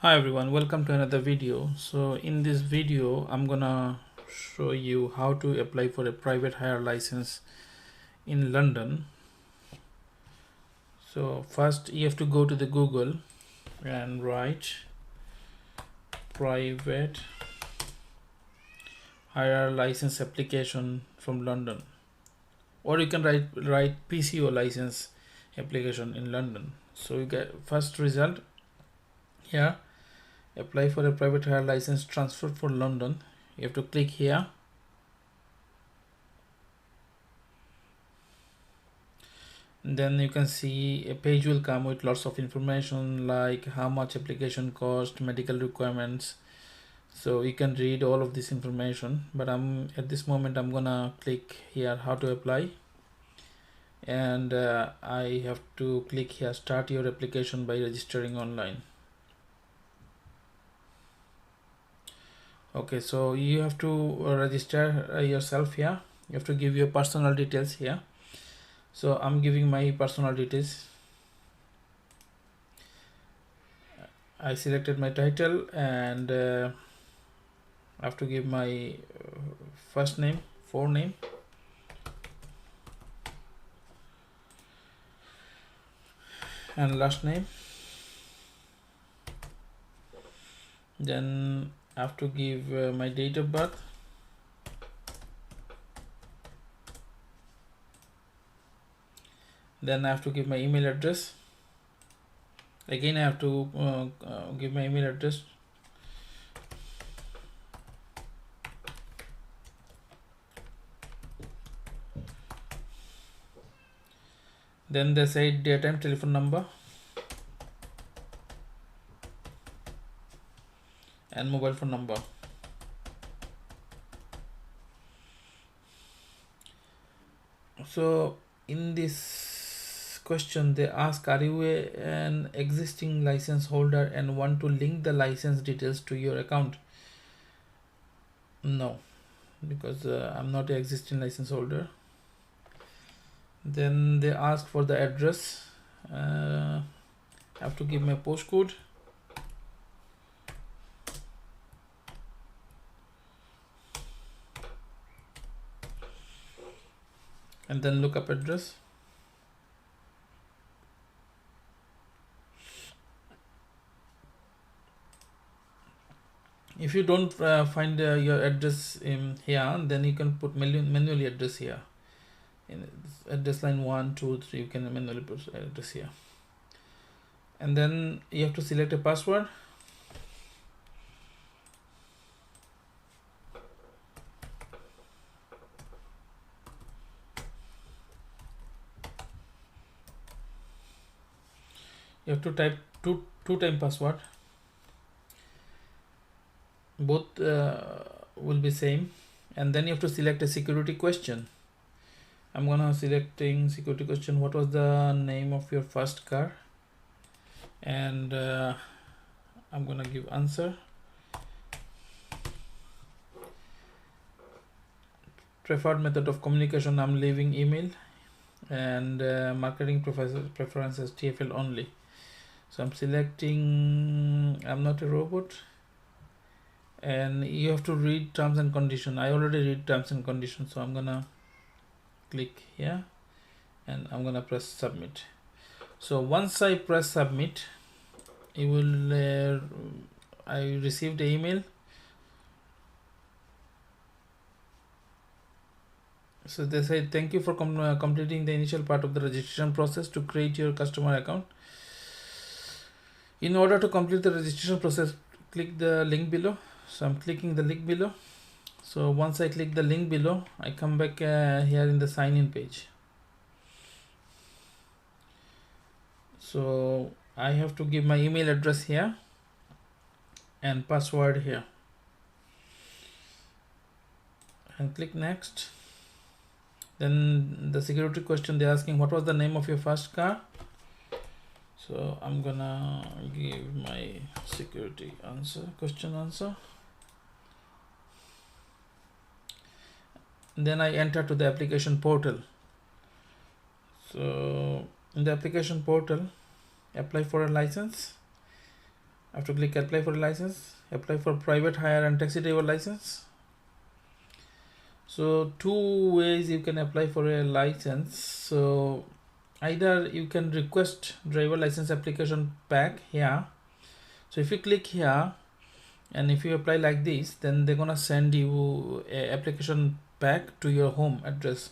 Hi everyone, welcome to another video. So in this video I'm gonna show you how to apply for a private hire license in London. So first you have to go to the Google and write private hire license application from London, or you can write PCO license application in London. So you get first result here, apply for a private hire license transfer for London. You have to click here. Then you can see a page will come with lots of information like how much application cost, medical requirements. So you can read all of this information, but at this moment I'm gonna click here how to apply, and I have to click here start your application by registering online. Okay, so you have to register yourself here. You have to give your personal details here. So I'm giving my personal details. I selected my title, and I have to give my first name, forename, and last name. Then I have to give my date of birth. Then I have to give my email address. Again I have to give my email address. Then they say date and telephone number and mobile phone number. So in this question they ask, are you an existing license holder and want to link the license details to your account? No, because I'm not an existing license holder. Then they ask for the address. I have to give my postcode. And then look up address. If you don't find your address in here, then you can put manually address here. In address line 1, 2, 3, you can manually put address here. And then you have to select a password. You have to type two-time password. Both will be same. And then you have to select a security question. I'm gonna selecting security question. What was the name of your first car? And I'm gonna give answer. Preferred method of communication, I'm leaving email, and marketing preferences TFL only. So I'm selecting I'm not a robot, and you have to read terms and condition. I already read terms and conditions, so I'm gonna click here and I'm gonna press submit. So once I press submit, it will I received the email. So they say thank you for completing the initial part of the registration process to create your customer account. In order to complete the registration process, click the link below. So I'm clicking the link below. So once I click the link below, I come back here in the sign in page. So I have to give my email address here and password here, and click next. Then the security question, they're asking what was the name of your first car. So I'm gonna give my security question answer. Then I enter to the application portal. So in the application portal, apply for a license. I have to click apply for a license, apply for private hire and taxi driver license. So two ways you can apply for a license. So either you can request driver license application pack here. So if you click here and if you apply like this, then they're gonna send you a application pack to your home address,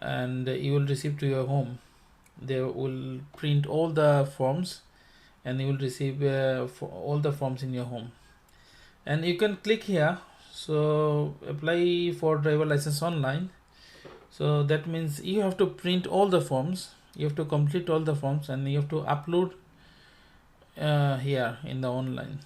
and you will receive to your home. They will print all the forms and you will receive for all the forms in your home. And you can click here, so apply for driver license online. So that means you have to print all the forms, you have to complete all the forms, and you have to upload here in the online.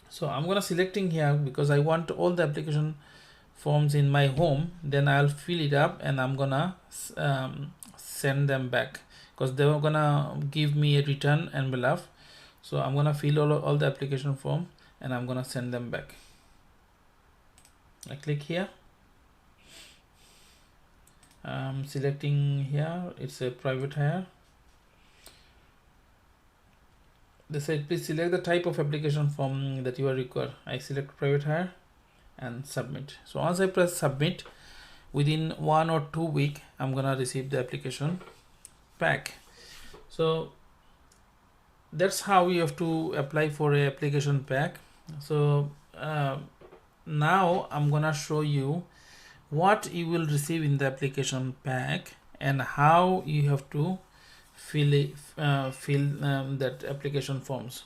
So I'm gonna selecting here because I want all the application forms in my home. Then I'll fill it up and I'm gonna send them back, because they were gonna give me a return envelope. So I'm gonna fill all the application form and I'm gonna send them back. I click here, I'm selecting here, it's a private hire. They said please select the type of application form that you are required. I select private hire and submit. So once I press submit, within 1 or 2 weeks I'm gonna receive the application pack. So that's how you have to apply for a application pack. So now I'm gonna show you what you will receive in the application pack and how you have to fill that application forms.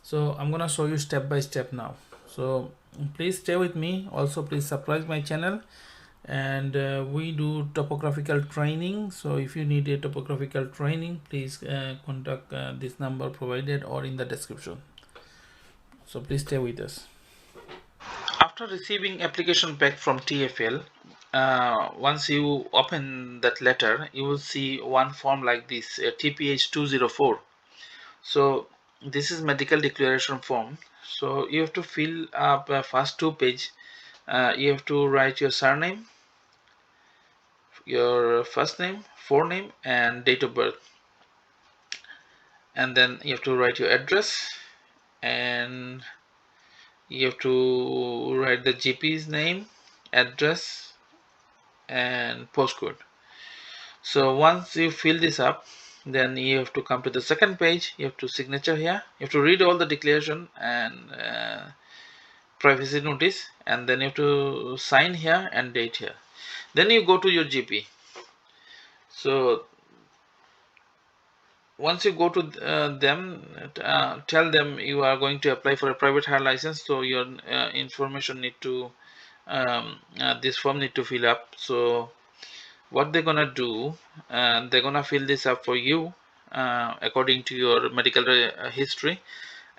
So I'm gonna show you step by step now. So please stay with me. Also please subscribe my channel, and we do topographical training. So if you need a topographical training, please contact this number provided or in the description. So please stay with us. After receiving application pack from TFL, once you open that letter, you will see one form like this, TPH 204. So this is medical declaration form. So you have to fill up first 2 pages. You have to write your surname, your first name, forename, and date of birth, and then you have to write your address, and you have to write the GP's name, address, and postcode. So once you fill this up, then you have to come to the second page. You have to signature here, you have to read all the declaration and privacy notice, and then you have to sign here and date here. Then you go to your GP. So once you go to them, tell them you are going to apply for a private hire license, so your information need to this form need to fill up. So what they're gonna do, they're gonna fill this up for you according to your medical history,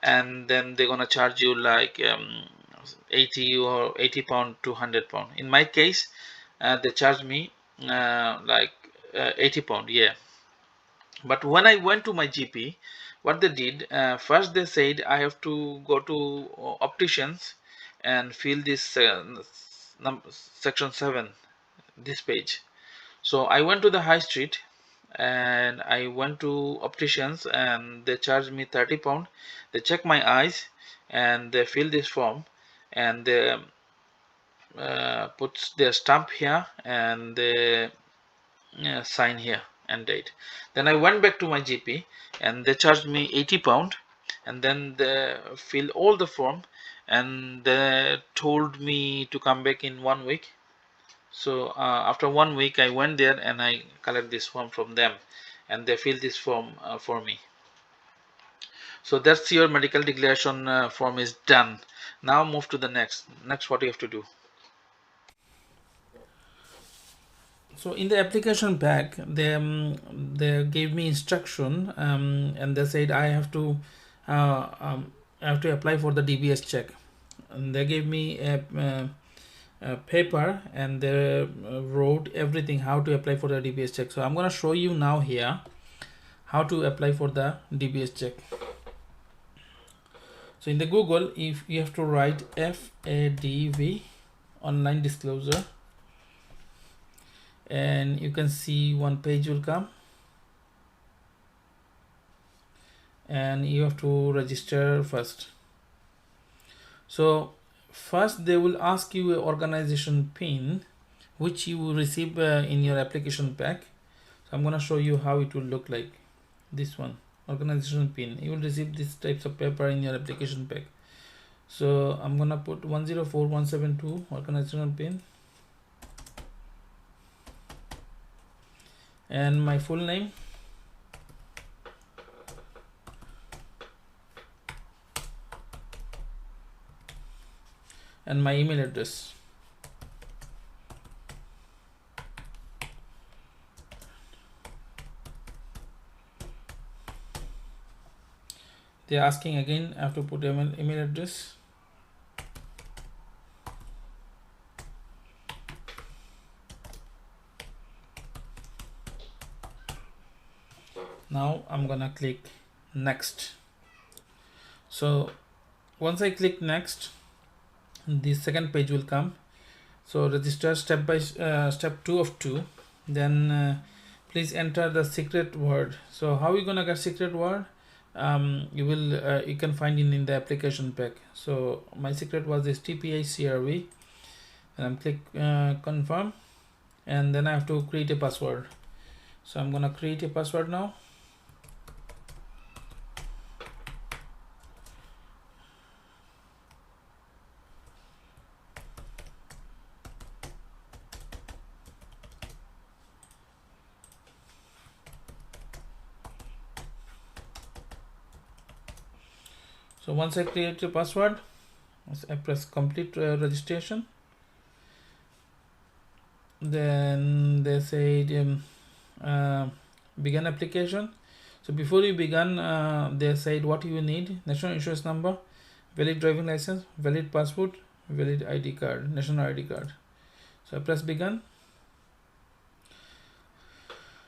and then they're gonna charge you like 80 or 80 pound to 100 pound. In my case, they charged me like 80 pound, yeah. But when I went to my GP, what they did, first they said I have to go to opticians and fill this section 7, this page. So I went to the high street and I went to opticians, and they charged me 30 pound. They check my eyes and they fill this form, and they put their stamp here and they sign here and date. Then I went back to my GP and they charged me 80 pound, and then they fill all the form and they told me to come back in 1 week. So after 1 week I went there and I collect this form from them, and they fill this form for me. So that's your medical declaration form is done. Now move to the next. What you have to do. So in the application pack, they gave me instruction, and they said I have to apply for the DBS check. And they gave me a paper, and they wrote everything how to apply for the DBS check. So I'm gonna show you now here how to apply for the DBS check. So in the Google, if you have to write FADV, online disclosure, and you can see one page will come, and you have to register first. So first they will ask you an organization pin which you will receive in your application pack. So I'm gonna show you how it will look like. This one, organization pin, you will receive these types of paper in your application pack. So I'm gonna put 104172 organizational pin and my full name, and my email address. They're asking again, I have to put email address. Now I'm gonna click next. So once I click next, the second page will come. So register step by step 2 of 2. Then please enter the secret word. So how you gonna get secret word? You can find it in the application pack. So my secret was this TPICRV, and I'm click confirm, and then I have to create a password. So I'm gonna create a password now. So once I create a password, I press complete registration. Then they say begin application. So before you begin, they said what you need: national insurance number, valid driving license, valid passport, valid ID card, national ID card. So I press begin.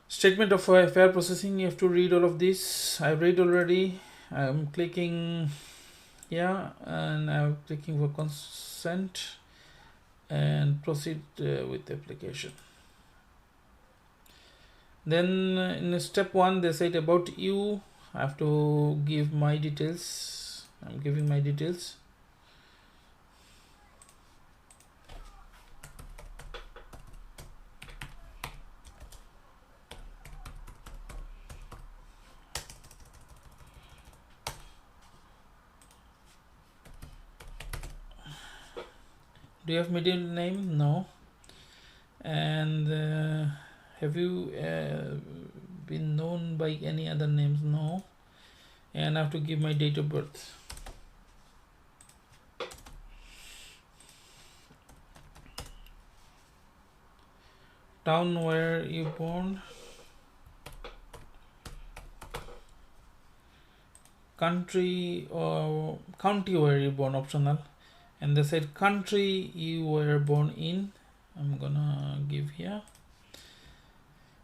Statement of fair processing, you have to read all of this. I read already. I'm clicking and I'm clicking for consent and proceed with the application. Then in step 1 they said about you. I have to give my details. I'm giving my details. Do you have middle name? No. And have you been known by any other names? No. And I have to give my date of birth. Town where you born, country or county where you born, optional. And they said country you were born in, I'm gonna give here.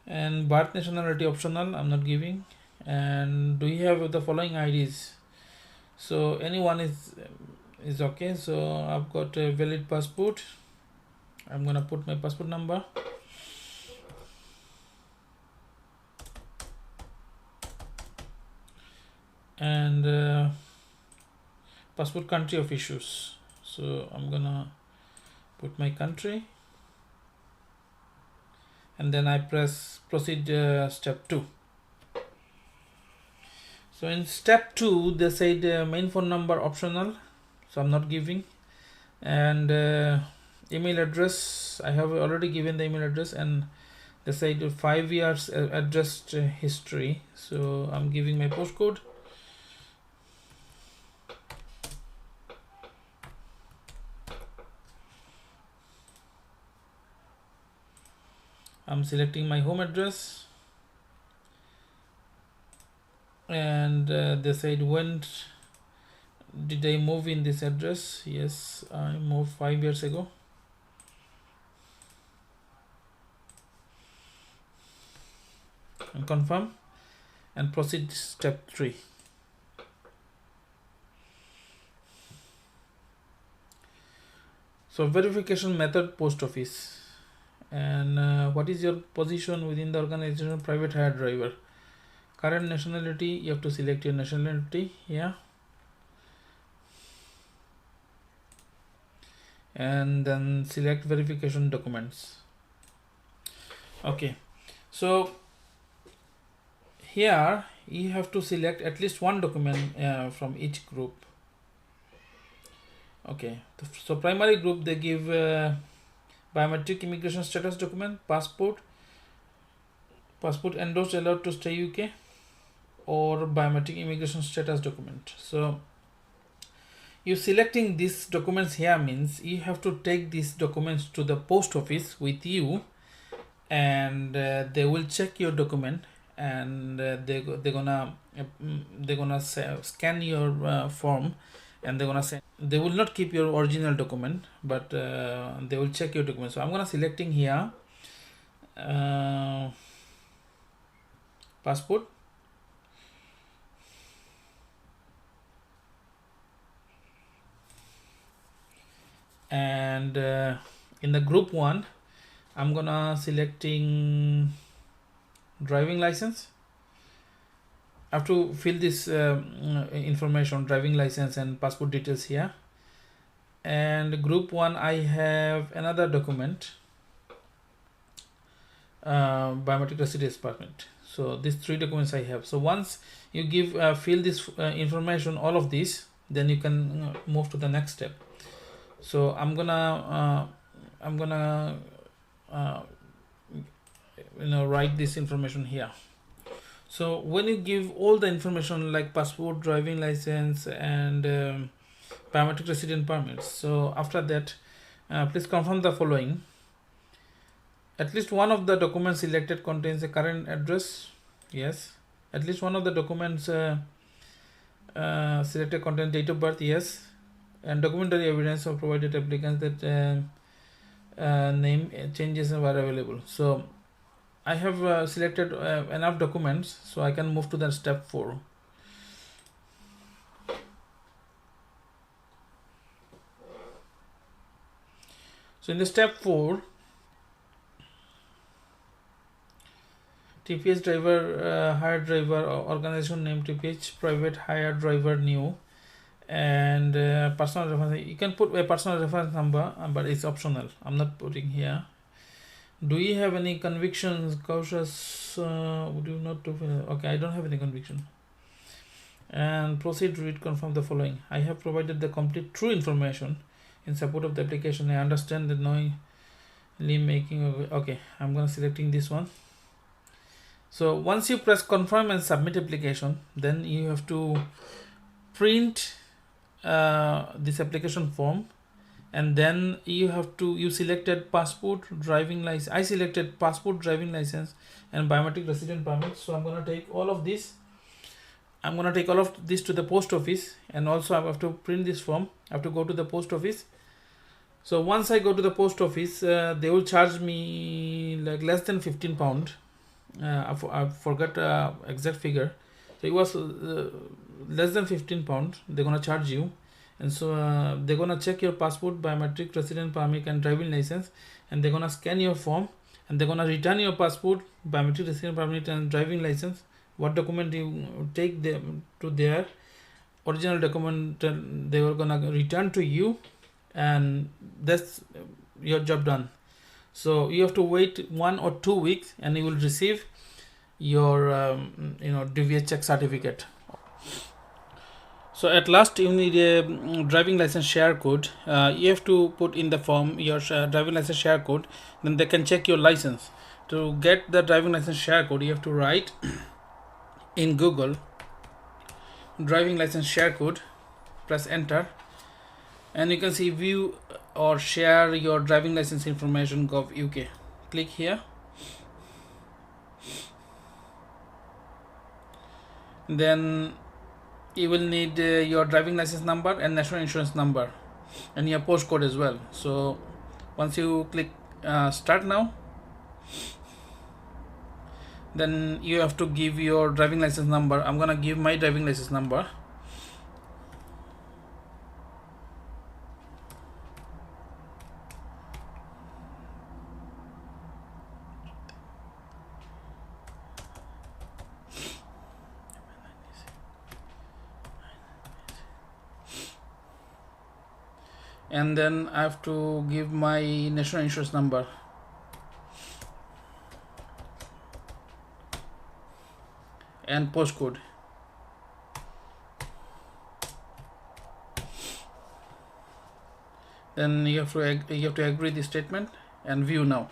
And birth nationality optional, I'm not giving. And do you have the following IDs? So anyone is okay. So I've got a valid passport. I'm gonna put my passport number. And passport country of issues. So I'm gonna put my country, and then I press proceed step 2. So in step 2 they said main phone number optional, so I'm not giving. And email address, I have already given the email address, and they said 5 years address history, so I'm giving my postcode. I'm selecting my home address, and they said when did I move in this address? Yes, I moved 5 years ago. And confirm and proceed step 3. So verification method, post office. And what is your position within the organization? Private hire driver. Current nationality, you have to select your nationality here, and then select verification documents. Okay, so here you have to select at least one document from each group. Okay, so primary group, they give biometric immigration status document, passport endorsed allowed to stay UK, or biometric immigration status document. So you selecting these documents here means you have to take these documents to the post office with you, and they will check your document, and they're gonna scan your form, and they're gonna send. They will not keep your original document, but they will check your document. So I'm gonna selecting here passport, and in the group 1 I'm gonna selecting driving license. I have to fill this information, driving license and passport details here. And group 1 I have another document, biometric residence permit. So these 3 documents I have. So once you give fill this information, all of these, then you can move to the next step. So I'm gonna write this information here. So when you give all the information like passport, driving license, and biometric resident permits, so after that please confirm the following. At least one of the documents selected contains a current address. Yes. At least one of the documents selected contains date of birth. Yes. And documentary evidence of provided applicants that name changes were available. So I have selected enough documents, so I can move to the step 4. So in the step 4, TPH driver, hired driver, organization name TPH, private hired driver new, and personal reference. You can put a personal reference number, but it's optional. I'm not putting here. Do you have any convictions? Cautious? Would you not do? Okay, I don't have any conviction. And proceed to read, confirm the following. I have provided the complete true information in support of the application. I understand that knowingly making. Okay, I'm gonna selecting this one. So once you press confirm and submit application, then you have to print this application form, and then you selected passport, driving license. I selected passport, driving license, and biometric resident permit. So I'm gonna take all of this. I'm gonna take all of this to the post office, and also I have to print this form. I have to go to the post office. So once I go to the post office, they will charge me like less than £15. I forgot exact figure. So it was less than £15. They're gonna charge you, and so they're gonna check your passport, biometric resident permit, and driving license, and they're gonna scan your form, and they're gonna return your passport, biometric resident permit, and driving license. What document you take them to their original document, they were gonna return to you, and that's your job done. So you have to wait 1 or 2 weeks, and you will receive your DVS check certificate. So at last, you need a driving license share code. You have to put in the form your driving license share code. Then they can check your license. To get the driving license share code, you have to write in Google driving license share code. Press enter, and you can see view or share your driving license information gov UK. Click here. Then you will need your driving license number and national insurance number, and your postcode as well. So once you click start now, then you have to give your driving license number. I'm gonna give my driving license number. and then I have to give my national insurance number. And postcode. Then you have to agree the statement and view now.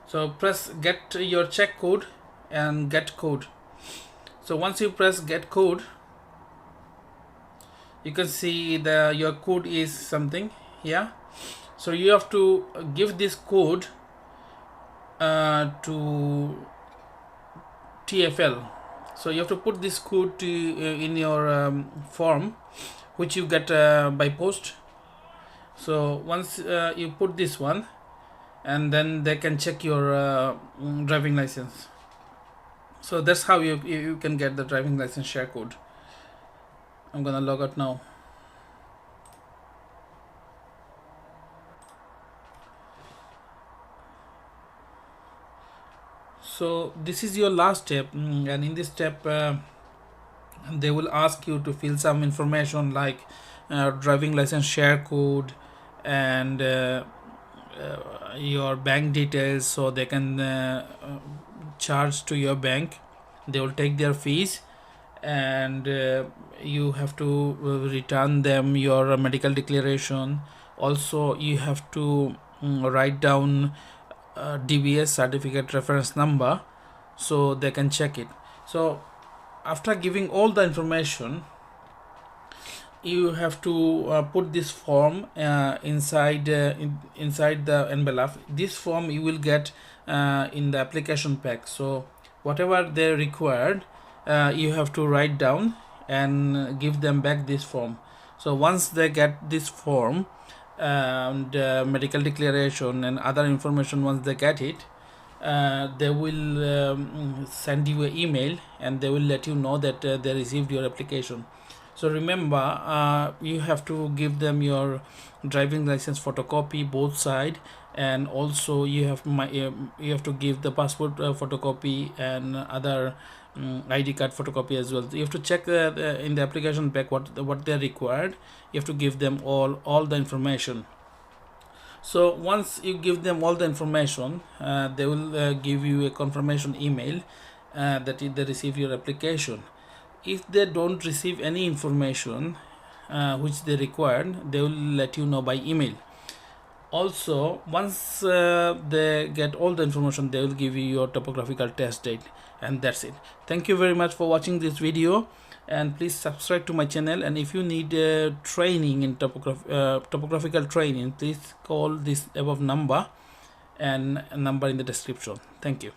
So press get your check code and get code. So once you press get code, you can see your code is something here. So you have to give this code to TFL. So you have to put this code in your form which you get by post. So once you put this one, and then they can check your driving license. So that's how you can get the driving license share code. I'm gonna log out now. So this is your last step, and in this step they will ask you to fill some information like driving license share code and your bank details, so they can charge to your bank. They will take their fees, and you have to return them your medical declaration. Also you have to write down DBS certificate reference number, so they can check it. So after giving all the information, you have to put this form inside the envelope. This form you will get in the application pack. So whatever they required, you have to write down and give them back this form. So once they get this form and medical declaration and other information, once they get it, they will send you an email, and they will let you know that they received your application. So remember, you have to give them your driving license photocopy both side, and also you have to give the passport photocopy and other ID card photocopy as well. You have to check in the application pack what they required. You have to give them all the information. So once you give them all the information, they will give you a confirmation email that they receive your application. If they don't receive any information which they required, they will let you know by email. Also, once they get all the information, they will give you your topographical test date, and that's it. Thank you very much for watching this video, and please subscribe to my channel. And if you need training in topographical training, please call this above number and number in the description. Thank you.